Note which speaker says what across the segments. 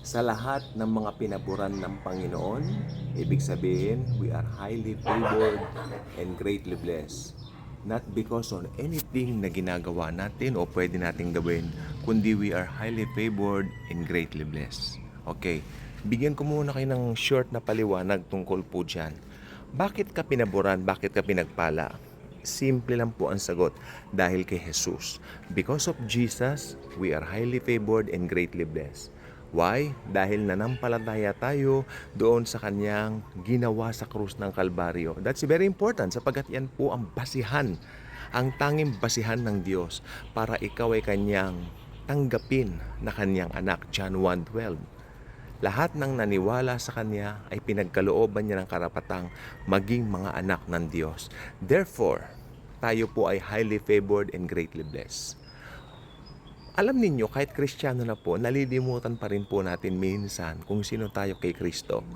Speaker 1: Sa lahat ng mga pinaboran ng Panginoon, ibig sabihin, we are highly favored and greatly blessed. Not because on anything na ginagawa natin o pwede nating gawin, kundi we are highly favored and greatly blessed. Okay, bigyan ko muna kayo ng short na paliwanag tungkol po dyan. Bakit ka pinaboran? Bakit ka pinagpala? Simple lang po ang sagot, dahil kay Jesus. Because of Jesus, we are highly favored and greatly blessed. Why? Dahil nanampalataya tayo doon sa kanyang ginawa sa krus ng Kalbaryo. That's very important sapagkat yan po ang basihan, ang tanging basihan ng Diyos para ikaw ay kanyang tanggapin na kanyang anak. John 1:12. Lahat ng naniwala sa kanya ay pinagkalooban niya ng karapatang maging mga anak ng Diyos. Therefore, tayo po ay highly favored and greatly blessed. Alam ninyo, kahit Kristiyano na po, nalilimutan pa rin po natin minsan kung sino tayo kay Kristo.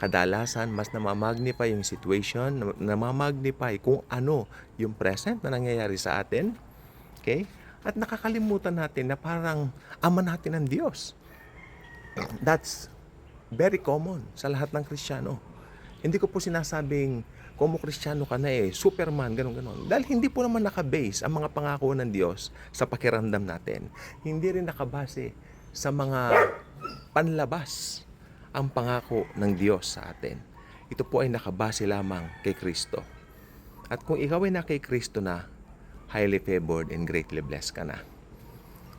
Speaker 1: Kadalasan, mas namamagnify yung situation, namamagnify kung ano yung present na nangyayari sa atin. Okay? At nakakalimutan natin na parang ama natin ang Diyos. That's very common sa lahat ng Kristiyano. Hindi ko po sinasabing kung Kristiyano ka na Superman, ganun-ganon. Dahil hindi po naman nakabase ang mga pangako ng Diyos sa pakiramdam natin. Hindi rin nakabase sa mga panlabas ang pangako ng Diyos sa atin. Ito po ay nakabase lamang kay Kristo. At kung ikaw ay na kay Kristo na, highly favored and greatly blessed ka na.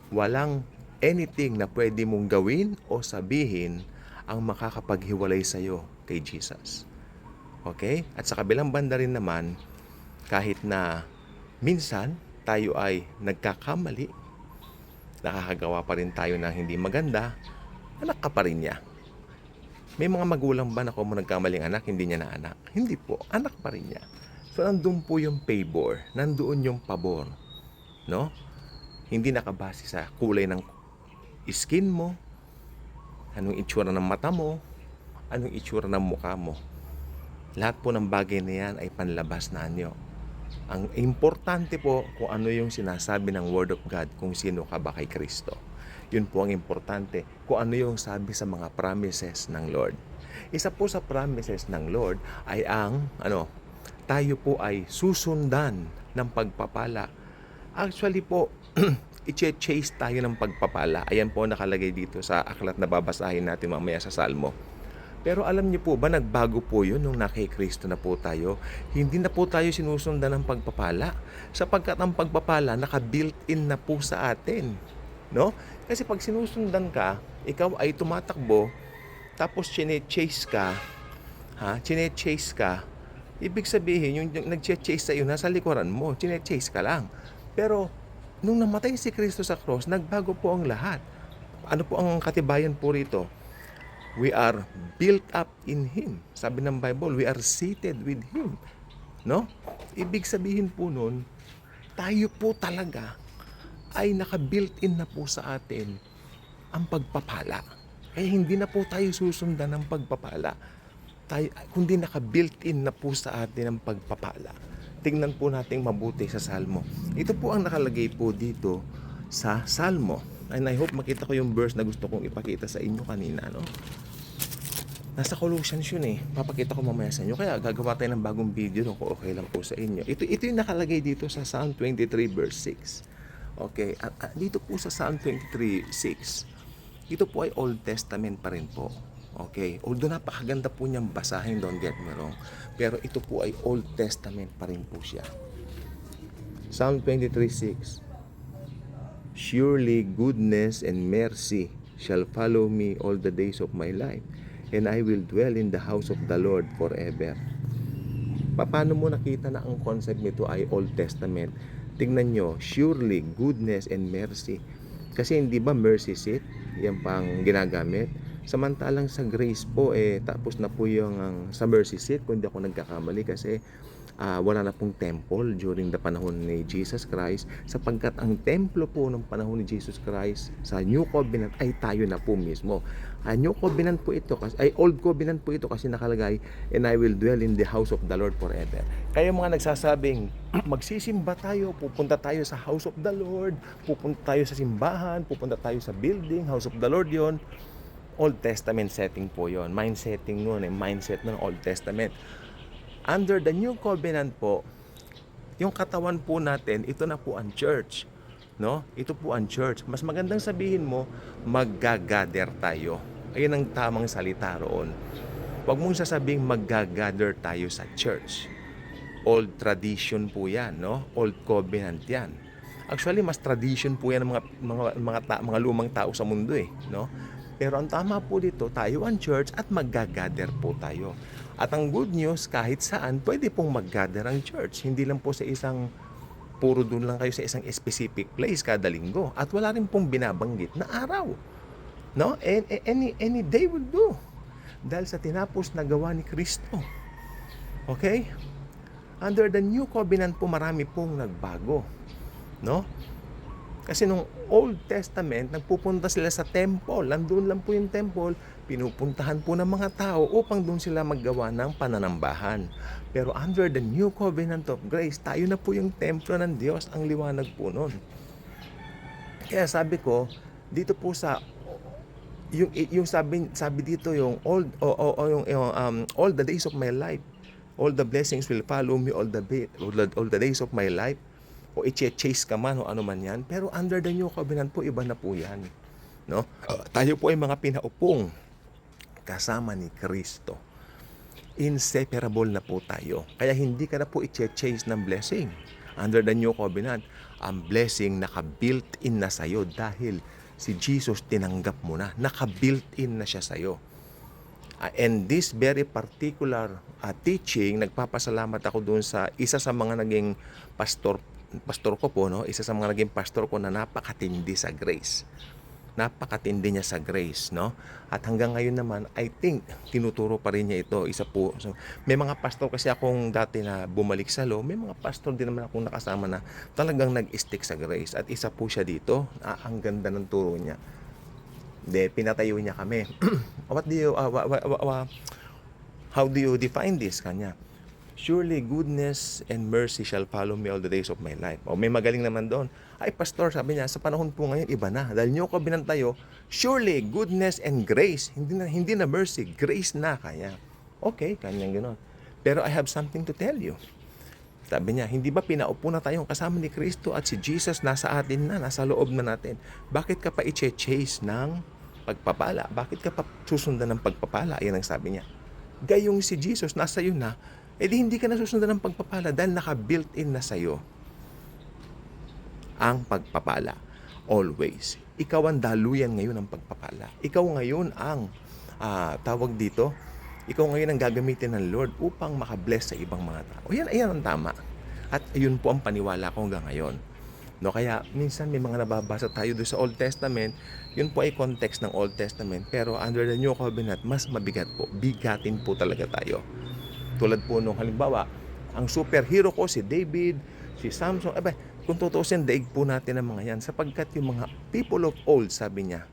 Speaker 1: Walang anything na pwede mong gawin o sabihin ang makakapaghiwalay sa iyo kay Jesus. Okay? At sa kabilang banda rin naman, kahit na minsan tayo ay nagkakamali, nakakagawa pa rin tayo ng hindi maganda, anak ka pa rin niya. May mga magulang ba na kung nagkamaling anak, hindi niya na anak? Hindi po, anak pa rin niya. So, nandun po yung favor, nandoon yung pabor. No? Hindi nakabase sa kulay ng skin mo, anong itsura ng mata mo, anong itsura ng mukha mo. Lahat po ng bagay na yan ay panlabas na anyo. Ang importante po kung ano yung sinasabi ng Word of God, kung sino ka ba kay Kristo. Yun po ang importante, kung ano yung sabi sa mga promises ng Lord. Isa po sa promises ng Lord ay ang, tayo po ay susundan ng pagpapala. Actually po, i-chase tayo ng pagpapala. Ayan po nakalagay dito sa aklat na babasahin natin mamaya sa Salmo. Pero alam niyo po ba, nagbago po yun nung nakay Kristo na po tayo. Hindi na po tayo sinusundan ng pagpapala. Sapagkat ang pagpapala, naka-built-in na po sa atin. No? Kasi pag sinusundan ka, ikaw ay tumatakbo, tapos chine-chase ka, ibig sabihin, yung nag-chase sa iyo, nasa likuran mo, chine-chase ka lang. Pero, nung namatay si Kristo sa cross, nagbago po ang lahat. Ano po ang katibayan po rito? We are built up in Him. Sabi ng Bible, we are seated with Him. No? Ibig sabihin po nun, tayo po talaga ay naka-built-in na po sa atin ang pagpapala. Kaya hindi na po tayo susundan ng pagpapala. Kundi naka-built-in na po sa atin ang pagpapala. Tingnan po natin mabuti sa Salmo. Ito po ang nakalagay po dito sa Salmo. And I hope makita ko yung verse na gusto kong ipakita sa inyo kanina, no? Nasa Colossians yun Papakita ko mamaya sa inyo. Kaya gagawa tayo ng bagong video kung okay lang po sa inyo. Ito yung nakalagay dito sa Psalm 23 verse 6. Okay, at dito po sa Psalm 23:6, ito po ay Old Testament pa rin po. Okay, although napakaganda po niyang basahin, don't get me wrong. Pero ito po ay Old Testament pa rin po siya. Psalm 23:6. Surely goodness and mercy shall follow me all the days of my life, and I will dwell in the house of the Lord forever. Paano mo nakita na ang concept nito ay Old Testament? Tingnan nyo, surely goodness and mercy. Kasi hindi ba mercy seat, yan pang ginagamit? Samantalang sa grace po, tapos na po yung sa mercy seat, kung hindi ako nagkakamali kasi wala na pong temple during the panahon ni Jesus Christ, sapagkat ang templo po ng panahon ni Jesus Christ sa New Covenant ay tayo na po mismo. New Covenant po ito, ay Old Covenant po ito kasi nakalagay, and I will dwell in the house of the Lord forever. Kaya mga nagsasabing, magsisimba tayo, pupunta tayo sa house of the Lord, pupunta tayo sa simbahan, pupunta tayo sa building, house of the Lord yon. Old Testament setting po yon. Mind setting nun, mindset ng Old Testament. Under the New Covenant po, yung katawan po natin, ito na po ang church. No? Ito po ang church. Mas magandang sabihin mo, maggagather tayo. Ayun ang tamang salita roon. Huwag mong sasabing maggagather tayo sa church. Old tradition po yan, no? Old covenant yan. Actually, mas tradition po yan ng mga lumang tao sa mundo eh, no? Pero ang tama po dito, tayo ang church at maggagather po tayo. At ang good news, kahit saan, pwede pong maggather ang church. Hindi lang po sa isang, puro doon lang kayo sa isang specific place kada linggo. At wala rin pong binabanggit na araw. No? Any day will do. Dahil sa tinapos na gawa ni Kristo. Okay? Under the New Covenant po, marami pong nagbago. No? Kasi nung Old Testament, nagpupunta sila sa temple. Nandun lang po yung temple, pinupuntahan po ng mga tao upang doon sila maggawa ng pananambahan. Pero under the New Covenant of Grace, tayo na po yung templo ng Diyos, ang liwanag po nun. Kaya sabi ko, dito po sa yung sabi dito yung all the days of my life, all the blessings will follow me all the days of my life. O i-chase ka man o ano man yan. Pero under the New Covenant po, iba na po yan. No? Tayo po ay mga pinaupong kasama ni Kristo. Inseparable na po tayo. Kaya hindi ka na po i-chase ng blessing. Under the New Covenant, ang blessing naka-built-in na sa'yo dahil si Jesus tinanggap mo na. Naka-built-in na siya sa'yo. And this very particular teaching, nagpapasalamat ako doon sa isa sa mga naging pastor ko po, no? Isa sa mga naging pastor ko na napakatindi sa grace. Napakatindi niya sa grace, no? At hanggang ngayon naman, I think, tinuturo pa rin niya ito. Isa po. So, may mga pastor kasi akong dati na bumalik sa law, may mga pastor din naman akong nakasama na talagang nag-stick sa grace. At isa po siya dito. Ang ganda ng turo niya. Pinatayo niya kami. How do you define this? Kanya, surely goodness and mercy shall follow me all the days of my life. O may magaling naman doon. Ay pastor, sabi niya, sa panahon po ngayon, iba na. Dahil New Covenant tayo, surely goodness and grace. Hindi na mercy, grace na. Kaya, okay, kanyang gano'n. Pero I have something to tell you. Sabi niya, hindi ba pinaupo na tayong kasama ni Kristo at si Jesus nasa atin na, nasa loob na natin? Bakit ka pa i-chase ng pagpapala? Bakit ka pa susundan ng pagpapala? Ayan ang sabi niya. Gayong si Jesus nasa iyo na, hindi ka nasusundan ng pagpapala dahil naka-built-in na sa'yo ang pagpapala. Always. Ikaw ang daluyan ngayon ng pagpapala. Ikaw ngayon ang tawag dito, ikaw ngayon ang gagamitin ng Lord upang makabless sa ibang mga tao. Ayan ang tama. At ayun po ang paniwala ko hanggang ngayon. No, kaya minsan may mga nababasa tayo doon sa Old Testament, yun po ay context ng Old Testament, pero under the New Covenant, mas mabigat po. Bigatin po talaga tayo. Tulad po nung halimbawa, ang superhero ko si David, si Samson, kung tutusin, daig po natin ang mga yan. Sapagkat yung mga people of old, sabi niya,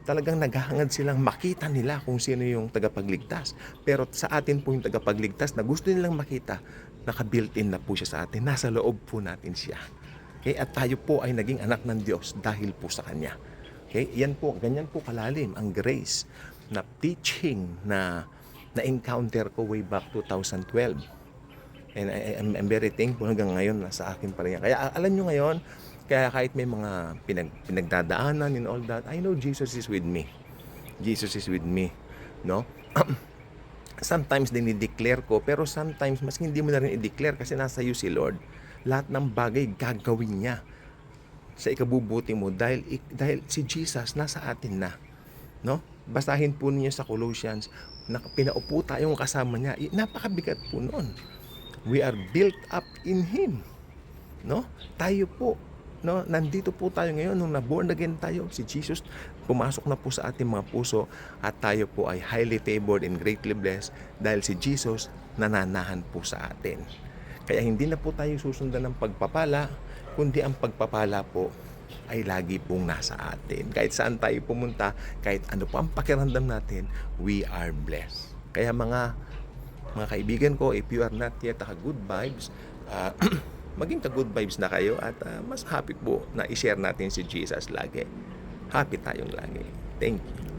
Speaker 1: talagang naghahangad silang makita nila kung sino yung tagapagligtas. Pero sa atin po yung tagapagligtas na gusto nilang makita, naka-built-in na po siya sa atin. Nasa loob po natin siya. Okay? At tayo po ay naging anak ng Diyos dahil po sa Kanya. Okay? Yan po, ganyan po kalalim ang grace na teaching na encounter ko way back 2012. And I'm very thankful hanggang ngayon na sa akin pa rin. Kaya alam nyo ngayon, kaya kahit may mga pinagdadaanan and all that, I know Jesus is with me. Jesus is with me. No? Sometimes din i-declare ko, pero sometimes mas hindi mo na rin i-declare kasi nasa iyo si Lord. Lahat ng bagay gagawin niya sa ikabubuti mo dahil si Jesus nasa atin na. No? Basahin po niyo sa Colossians na pinaupo tayong kasama niya. Napakabigat po noon. We are built up in Him. No? Tayo po, no, nandito po tayo ngayon nung na-born again tayo. Si Jesus pumasok na po sa ating mga puso at tayo po ay highly favored and greatly blessed dahil si Jesus nananahan po sa atin. Kaya hindi na po tayo susundan ng pagpapala, kundi ang pagpapala po ay lagi pong nasa atin. Kahit saan tayo pumunta, kahit ano pa ang pakiramdam natin, we are blessed. Kaya mga kaibigan ko, if you are not yet good vibes, maging good vibes na kayo at mas happy po na i-share natin si Jesus lagi. Happy tayong lagi. Thank you.